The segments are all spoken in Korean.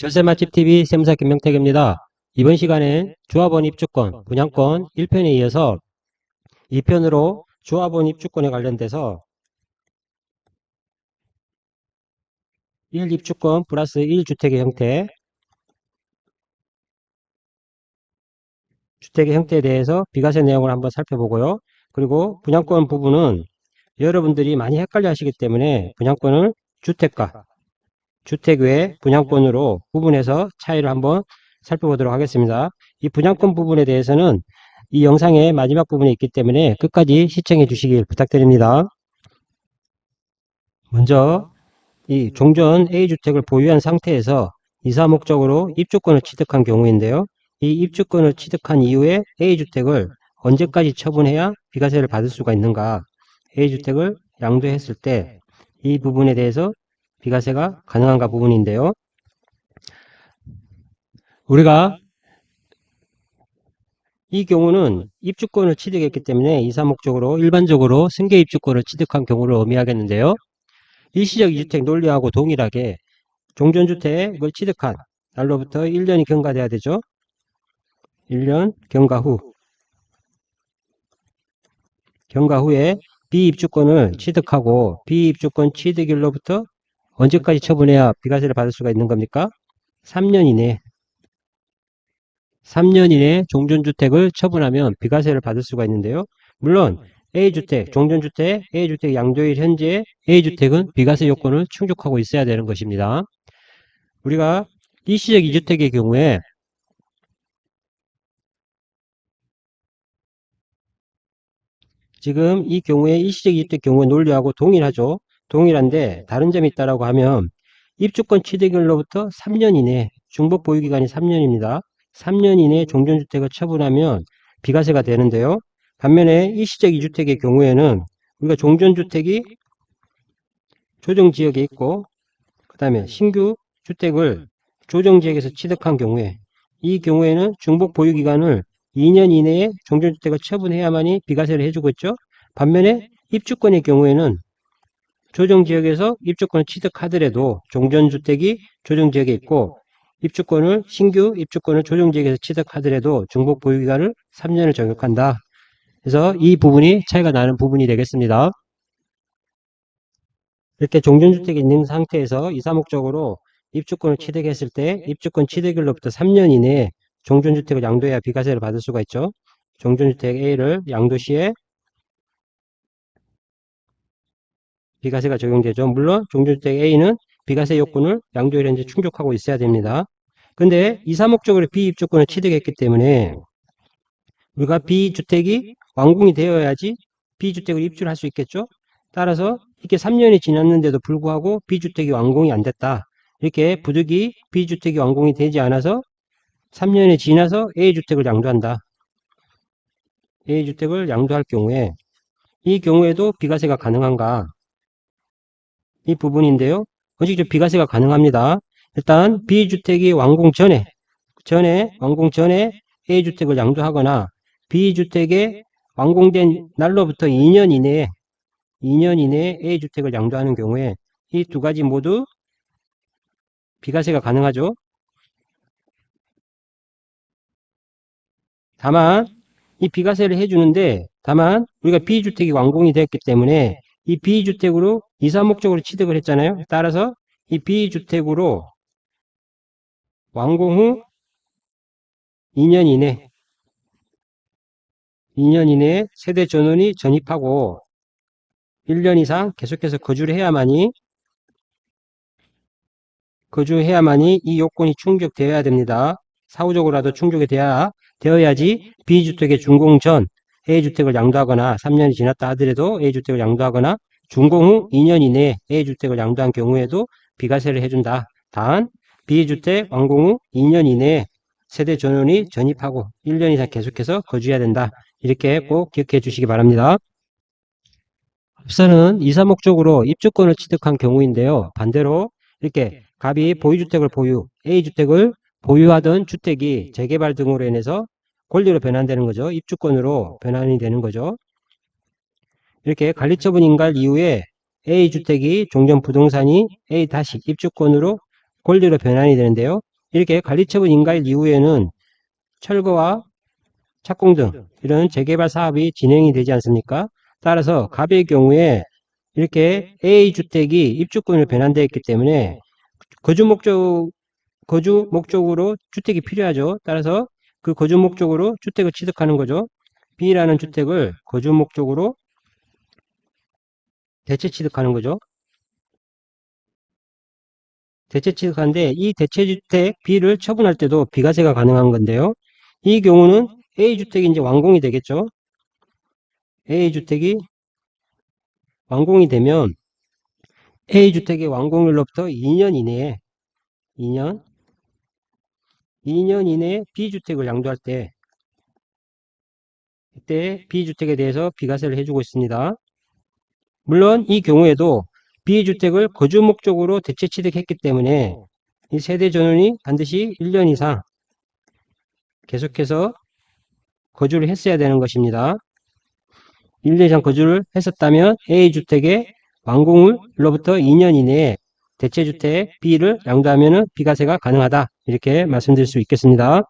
전세 맛집 TV 세무사 김명택입니다. 이번 시간엔 조합원 입주권, 분양권 1편에 이어서 2편으로 조합원 입주권에 관련돼서 1입주권 플러스 1주택의 형태, 주택의 형태에 대해서 비과세 내용을 한번 살펴보고요. 그리고 분양권 부분은 여러분들이 많이 헷갈려 하시기 때문에 분양권을 주택과 주택 외 분양권으로 구분해서 차이를 한번 살펴보도록 하겠습니다. 이 분양권 부분에 대해서는 이 영상의 마지막 부분에 있기 때문에 끝까지 시청해 주시길 부탁드립니다. 먼저 이 종전 A주택을 보유한 상태에서 이사 목적으로 입주권을 취득한 경우인데요. 이 입주권을 취득한 이후에 A주택을 언제까지 처분해야 비과세를 받을 수가 있는가? A주택을 양도했을 때 이 부분에 대해서 비과세가 가능한가 부분인데요. 우리가 이 경우는 입주권을 취득했기 때문에 이사 목적으로 일반적으로 승계 입주권을 취득한 경우를 의미하겠는데요. 일시적 이주택 논리하고 동일하게 종전주택을 취득한 날로부터 1년이 경과돼야 되죠. 1년 경과 후에 비입주권을 취득하고 비입주권 취득일로부터 언제까지 처분해야 비과세를 받을 수가 있는 겁니까? 3년 이내 종전주택을 처분하면 비과세를 받을 수가 있는데요. 물론 A주택, 종전주택, A주택 양도일 현재 A주택은 비과세 요건을 충족하고 있어야 되는 것입니다. 우리가 일시적 이주택의 경우에 지금 이 경우에 일시적 이주택 경우의 논리하고 동일하죠. 동일한데 다른 점이 있다고 하면 입주권 취득일로부터 3년 이내, 중복 보유기간이 3년입니다. 3년 이내 종전주택을 처분하면 비과세가 되는데요. 반면에 일시적 이주택의 경우에는 우리가 종전주택이 조정지역에 있고 그 다음에 신규 주택을 조정지역에서 취득한 경우에 이 경우에는 중복 보유기간을 2년 이내에 종전주택을 처분해야만이 비과세를 해주고 있죠. 반면에 입주권의 경우에는 조정지역에서 입주권을 취득하더라도 종전주택이 조정지역에 있고 신규 입주권을 조정지역에서 취득하더라도 중복 보유기간을 3년을 적용한다. 그래서 이 부분이 차이가 나는 부분이 되겠습니다. 이렇게 종전주택이 있는 상태에서 이사 목적으로 입주권을 취득했을 때 입주권 취득일로부터 3년 이내에 종전주택을 양도해야 비과세를 받을 수가 있죠. 종전주택 A를 양도 시에 비과세가 적용되죠. 물론 종전주택 A는 비과세 요건을 양도일 현재 충족하고 있어야 됩니다. 근데 이사 목적으로 B입주권을 취득했기 때문에 우리가 B주택이 완공이 되어야지 B주택을 입주를 할 수 있겠죠. 따라서 이렇게 3년이 지났는데도 불구하고 B주택이 완공이 안 됐다. 이렇게 부득이 B주택이 완공이 되지 않아서 3년이 지나서 A주택을 양도한다. A주택을 양도할 경우에 이 경우에도 비과세가 가능한가? 이 부분인데요. 원칙적으로 비과세가 가능합니다. 일단 B주택이 완공 전에 A주택을 양도하거나 B주택의 완공된 날로부터 2년 이내에 A주택을 양도하는 경우에 이 두 가지 모두 비과세가 가능하죠. 다만 이 비과세를 해주는데 다만 우리가 B주택이 완공이 되었기 때문에 이 B주택으로 이사 목적으로 취득을 했잖아요. 따라서 이 B주택으로 완공 후 2년 이내에 세대 전원이 전입하고 1년 이상 계속해서 거주해야만이 이 요건이 충족되어야 됩니다. 사후적으로라도 충족이 되어야지 B주택의 준공 전 A주택을 양도하거나 3년이 지났다 하더라도 A주택을 양도하거나 준공 후 2년 이내에 A주택을 양도한 경우에도 비과세를 해준다. 단 B주택 완공 후 2년 이내에 세대 전원이 전입하고 1년 이상 계속해서 거주해야 된다. 이렇게 꼭 기억해 주시기 바랍니다. 앞서는 이사 목적으로 입주권을 취득한 경우인데요. 반대로 이렇게 갑이 보유주택을 A주택을 보유하던 주택이 재개발 등으로 인해서 권리로 변환되는 거죠. 입주권으로 변환이 되는 거죠. 이렇게 관리처분 인가를 이후에 A주택이 종전부동산이 A- 입주권으로 권리로 변환이 되는데요. 이렇게 관리처분 인가일 이후에는 철거와 착공 등 이런 재개발 사업이 진행이 되지 않습니까? 따라서 갑의 경우에 이렇게 A주택이 입주권으로 변환되어 있기 때문에 거주 목적으로 주택이 필요하죠. 따라서 그 거주 목적으로 주택을 취득하는 거죠. B라는 주택을 거주 목적으로 대체 취득하는 거죠. 대체 취득하는데 이 대체주택 B를 처분할 때도 비과세가 가능한 건데요. 이 경우는 A주택이 이제 완공이 되겠죠. A주택이 완공이 되면 A주택의 완공일로부터 2년 이내에 2년 이내에 B주택을 양도할 때 이때 B주택에 대해서 비과세를 해주고 있습니다. 물론 이 경우에도 B주택을 거주 목적으로 대체 취득했기 때문에 이 세대 전원이 반드시 1년 이상 계속해서 거주를 했어야 되는 것입니다. 1년 이상 거주를 했었다면 A주택의 완공일로부터 2년 이내에 대체주택 B를 양도하면 비과세가 가능하다. 이렇게 말씀드릴 수 있겠습니다.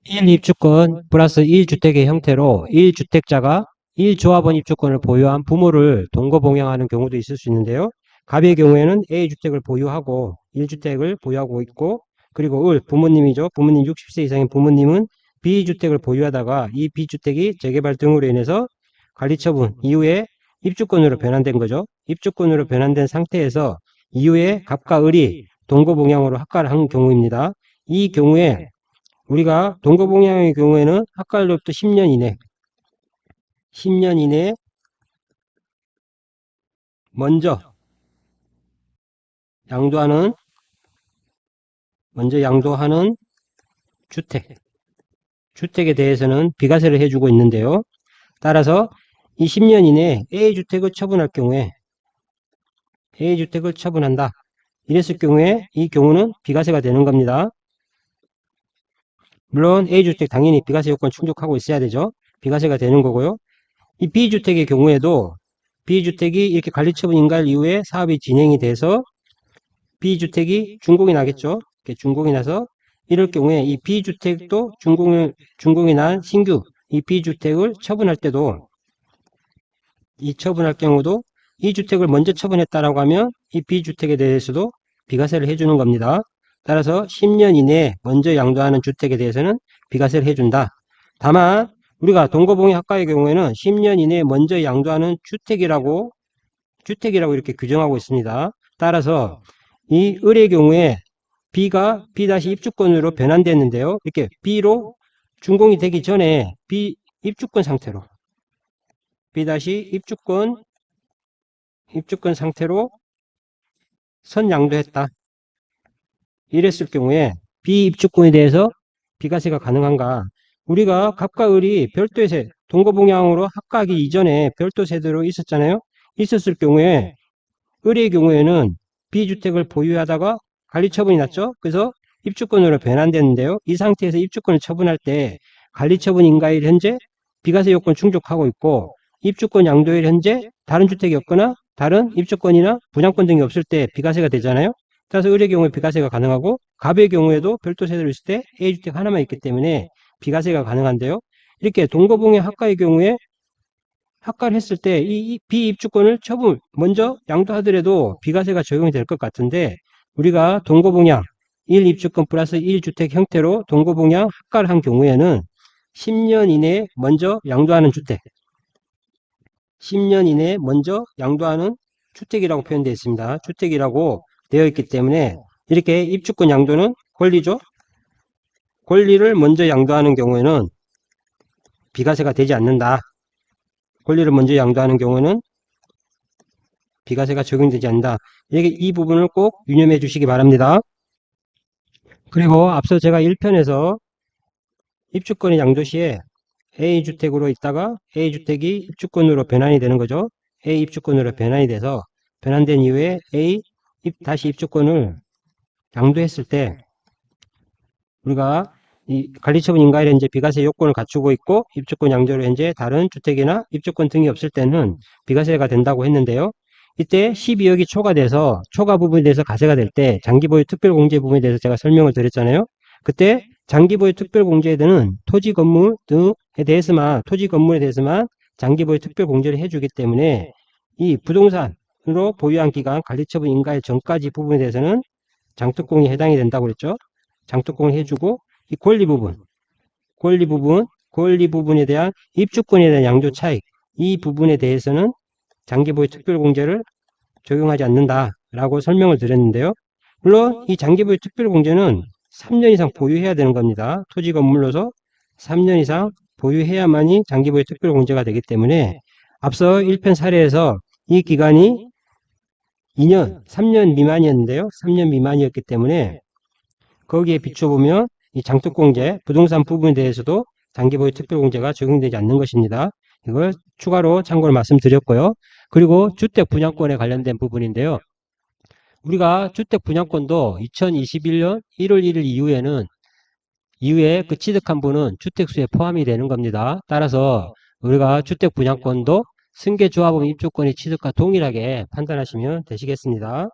1입주권 플러스 1주택의 형태로 1주택자가 1조합원 입주권을 보유한 부모를 동거봉양하는 경우도 있을 수 있는데요. 갑의 경우에는 A주택을 보유하고 1주택을 보유하고 있고 그리고 을 부모님이죠. 부모님 60세 이상인 부모님은 B주택을 보유하다가 이 B주택이 재개발 등으로 인해서 관리처분 이후에 입주권으로 변환된 거죠. 입주권으로 변환된 상태에서 이후에 갑과 을이 동거봉양으로 합가를 한 경우입니다. 이 경우에 우리가 동거봉양의 경우에는 합가일로부터 10년 이내에 먼저 양도하는 주택에 대해서는 비과세를 해주고 있는데요. 따라서 이 10년 이내에 A주택을 처분할 경우에 A주택을 처분한다. 이랬을 경우에 이 경우는 비과세가 되는 겁니다. 물론 A주택 당연히 비과세 요건 충족하고 있어야 되죠. 비과세가 되는 거고요. 이 B주택의 경우에도 B주택이 이렇게 관리처분 인가일 이후에 사업이 진행이 돼서 B주택이 준공이 나겠죠. 이렇게 준공이 나서 이럴 경우에 이 B주택도 준공이 난 신규 이 B주택을 처분할 때도 처분할 경우도 이 주택을 먼저 처분했다라고 하면 이 B주택에 대해서도 비과세를 해주는 겁니다. 따라서 10년 이내에 먼저 양도하는 주택에 대해서는 비과세를 해준다. 다만 우리가 동거봉양 합가의 경우에는 10년 이내에 먼저 양도하는 주택이라고 이렇게 규정하고 있습니다. 따라서 이 을의 경우에 B가 B-입주권으로 변환됐는데요. 이렇게 B로 준공이 되기 전에 입주권 상태로 B-입주권 상태로 선양도했다. 이랬을 경우에 비입주권에 대해서 비과세가 가능한가? 우리가 갑과 을이 별도의 세, 동거봉양으로 합가하기 이전에 별도 세대로 있었잖아요. 있었을 경우에 을의 경우에는 B주택을 보유하다가 관리처분이 났죠. 그래서 입주권으로 변환됐는데요. 이 상태에서 입주권을 처분할 때 관리처분 인가일 현재 비과세 요건 충족하고 있고 입주권 양도일 현재 다른 주택이 없거나 다른 입주권이나 분양권 등이 없을 때 비과세가 되잖아요. 따라서 을의 경우에 비과세가 가능하고 갑의 경우에도 별도 세대로 있을 때 A주택 하나만 있기 때문에 비과세가 가능한데요. 이렇게 동거봉양 합가의 경우에 합가를 했을 때 이 비입주권을 먼저 양도하더라도 비과세가 적용이 될 것 같은데 우리가 동거봉양 1입주권 플러스 1주택 형태로 동거봉양 합가를 한 경우에는 10년 이내에 먼저 양도하는 주택 10년 이내에 먼저 양도하는 주택이라고 표현되어 있습니다. 주택이라고 되어 있기 때문에 이렇게 입주권 양도는 권리죠. 권리를 먼저 양도하는 경우에는 비과세가 되지 않는다. 권리를 먼저 양도하는 경우는 비과세가 적용되지 않는다. 이 부분을 꼭 유념해 주시기 바랍니다. 그리고 앞서 제가 1편에서 입주권의 양도 시에 A주택으로 있다가 A주택이 입주권으로 변환이 되는 거죠. A 입주권으로 변환이 돼서 변환된 이후에 다시 입주권을 양도했을 때 우리가 이 관리처분 인가일 현재 비과세 요건을 갖추고 있고 입주권 양도로 현재 다른 주택이나 입주권 등이 없을 때는 비과세가 된다고 했는데요. 이때 12억이 초과돼서 초과 부분에 대해서 가세가 될 때 장기보유 특별공제 부분에 대해서 제가 설명을 드렸잖아요. 그때 장기보유 특별공제에는 토지 건물 등에 대해서만 토지 건물에 대해서만 장기보유 특별공제를 해주기 때문에 이 부동산으로 보유한 기간 관리처분 인가의 전까지 부분에 대해서는 장특공이 해당이 된다고 그랬죠. 장특공을 해주고 이 권리 부분에 대한 입주권에 대한 양도 차익 이 부분에 대해서는 장기보유 특별공제를 적용하지 않는다라고 설명을 드렸는데요. 물론 이 장기보유 특별공제는 3년 이상 보유해야 되는 겁니다. 토지 건물로서 3년 이상 보유해야만이 장기보유 특별공제가 되기 때문에 앞서 1편 사례에서 이 기간이 2년, 3년 미만이었는데요. 3년 미만이었기 때문에 거기에 비춰보면 이 장특공제, 부동산 부분에 대해서도 장기보유 특별공제가 적용되지 않는 것입니다. 이걸 추가로 참고로 말씀드렸고요. 그리고 주택 분양권에 관련된 부분인데요. 우리가 주택 분양권도 2021년 1월 1일 이후에 그 취득한 분은 주택수에 포함이 되는 겁니다. 따라서 우리가 주택 분양권도 승계조합원 입주권의 취득과 동일하게 판단하시면 되시겠습니다.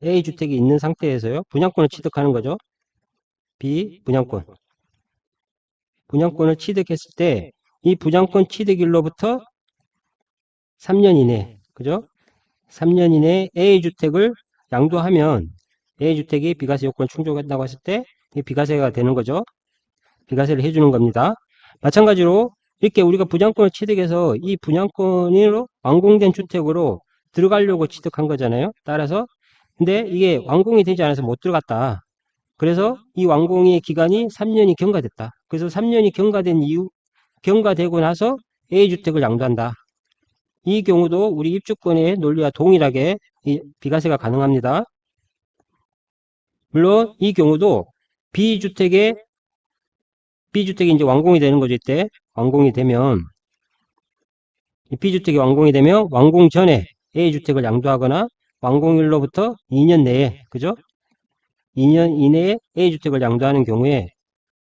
A주택이 있는 상태에서요. 분양권을 취득하는 거죠. B 분양권. 분양권을 취득했을 때 이 분양권 취득일로부터 3년 이내, 그죠? 3년 이내에 A주택을 양도하면 A주택이 비과세 요건을 충족한다고 했을 때 이 비과세가 되는 거죠. 비과세를 해주는 겁니다. 마찬가지로 이렇게 우리가 분양권을 취득해서 이 분양권으로 완공된 주택으로 들어가려고 취득한 거잖아요. 따라서 근데 이게 완공이 되지 않아서 못 들어갔다. 그래서 이 완공의 기간이 3년이 경과됐다. 그래서 3년이 경과되고 나서 A주택을 양도한다. 이 경우도 우리 입주권의 논리와 동일하게 비과세가 가능합니다. 물론 이 경우도 B주택이 이제 완공이 되는 거죠. 이때 완공이 되면 B주택이 완공이 되면 완공 전에 A주택을 양도하거나 완공일로부터 2년 내에, 그죠? 2년 이내에 A주택을 양도하는 경우에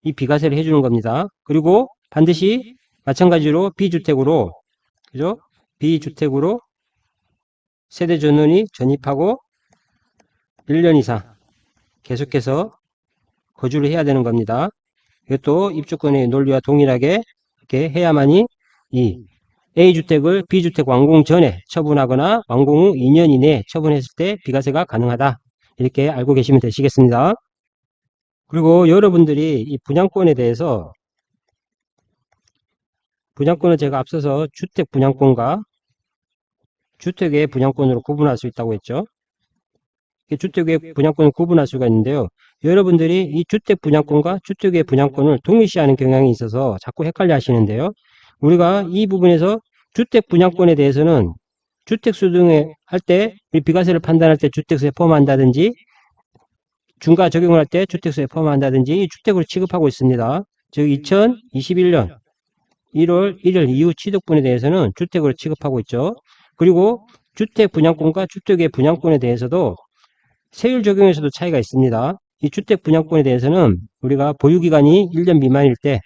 이 비과세를 해주는 겁니다. 그리고 반드시 마찬가지로 B주택으로, 그죠? B주택으로 세대 전원이 전입하고 1년 이상 계속해서 거주를 해야 되는 겁니다. 이것도 입주권의 논리와 동일하게 이렇게 해야만이 이 A주택을 B주택 완공 전에 처분하거나 완공 후 2년 이내에 처분했을 때 비과세가 가능하다. 이렇게 알고 계시면 되시겠습니다. 그리고 여러분들이 이 분양권에 대해서 분양권은 제가 앞서서 주택 분양권과 주택의 분양권으로 구분할 수 있다고 했죠. 주택의 분양권을 구분할 수가 있는데요. 여러분들이 이 주택 분양권과 주택의 분양권을 동일시하는 경향이 있어서 자꾸 헷갈려 하시는데요. 우리가 이 부분에서 주택 분양권에 대해서는 주택수 등에 할 때 비과세를 판단할 때 주택수에 포함한다든지 중과 적용을 할 때 주택수에 포함한다든지 주택으로 취급하고 있습니다. 즉 2021년 1월 1일 이후 취득분에 대해서는 주택으로 취급하고 있죠. 그리고 주택 분양권과 주택의 분양권에 대해서도 세율 적용에서도 차이가 있습니다. 이 주택 분양권에 대해서는 우리가 보유기간이 1년 미만일 때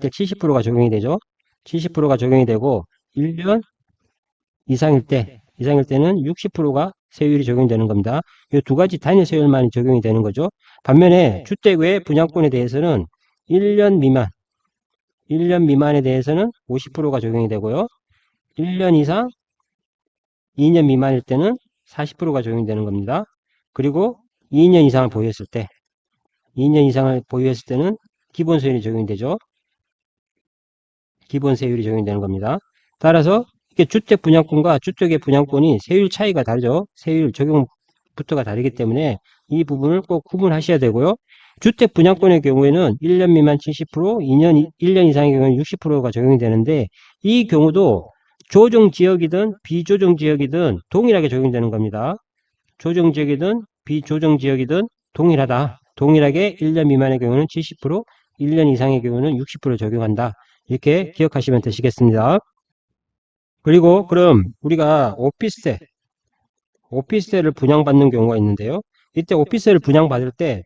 70%가 적용이 되죠. 70%가 적용이 되고 1년 이상일 때는 60%가 세율이 적용되는 겁니다. 이 두 가지 단위 세율만 적용이 되는 거죠. 반면에 주택 외 분양권에 대해서는 1년 미만에 대해서는 50%가 적용이 되고요. 1년 이상 2년 미만일 때는 40%가 적용이 되는 겁니다. 그리고 2년 이상을 보유했을 때는 기본 세율이 적용이 되죠. 기본 세율이 적용이 되는 겁니다. 따라서 이게 주택 분양권과 주택의 분양권이 세율 차이가 다르죠. 세율 적용부터가 다르기 때문에 이 부분을 꼭 구분하셔야 되고요. 주택 분양권의 경우에는 1년 미만 70%, 1년 이상의 경우는 60%가 적용이 되는데 이 경우도 조정지역이든 비조정지역이든 동일하게 적용되는 겁니다. 조정지역이든 비조정지역이든 동일하게 1년 미만의 경우는 70%, 1년 이상의 경우는 60% 적용한다. 이렇게 기억하시면 되시겠습니다. 그리고 그럼 우리가 오피스텔을 분양받는 경우가 있는데요. 이때 오피스텔을 분양받을 때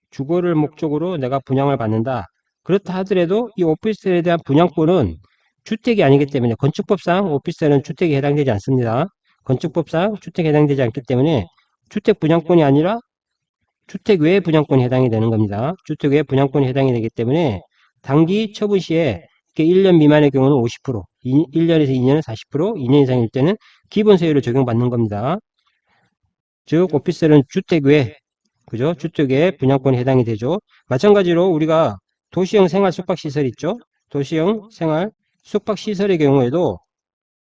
주거를 목적으로 내가 분양을 받는다. 그렇다 하더라도 이 오피스텔에 대한 분양권은 주택이 아니기 때문에 건축법상 오피스텔은 주택에 해당되지 않습니다. 건축법상 주택에 해당되지 않기 때문에 주택 분양권이 아니라 주택 외 분양권이 해당이 되는 겁니다. 주택 외 분양권이 해당이 되기 때문에 단기 처분 시에 1년 미만의 경우는 50%, 1년에서 2년은 40%, 2년 이상일 때는 기본세율을 적용받는 겁니다. 즉 오피스텔은 주택 외, 그죠? 주택 외 분양권이 해당이 되죠. 마찬가지로 우리가 도시형 생활 숙박시설 있죠? 도시형 생활 숙박시설의 경우에도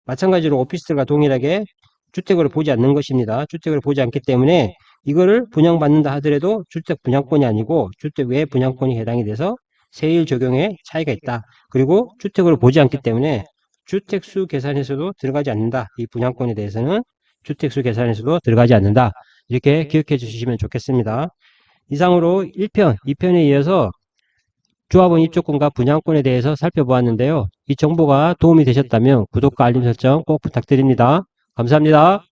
마찬가지로 오피스텔과 동일하게 주택으로 보지 않는 것입니다. 주택으로 보지 않기 때문에 이거를 분양받는다 하더라도 주택 분양권이 아니고 주택 외 분양권이 해당이 돼서 세율 적용에 차이가 있다. 그리고 주택으로 보지 않기 때문에 주택수 계산에서도 들어가지 않는다. 이 분양권에 대해서는 주택수 계산에서도 들어가지 않는다. 이렇게 기억해 주시면 좋겠습니다. 이상으로 1편, 2편에 이어서 조합원 입주권과 분양권에 대해서 살펴보았는데요. 이 정보가 도움이 되셨다면 구독과 알림 설정 꼭 부탁드립니다. 감사합니다.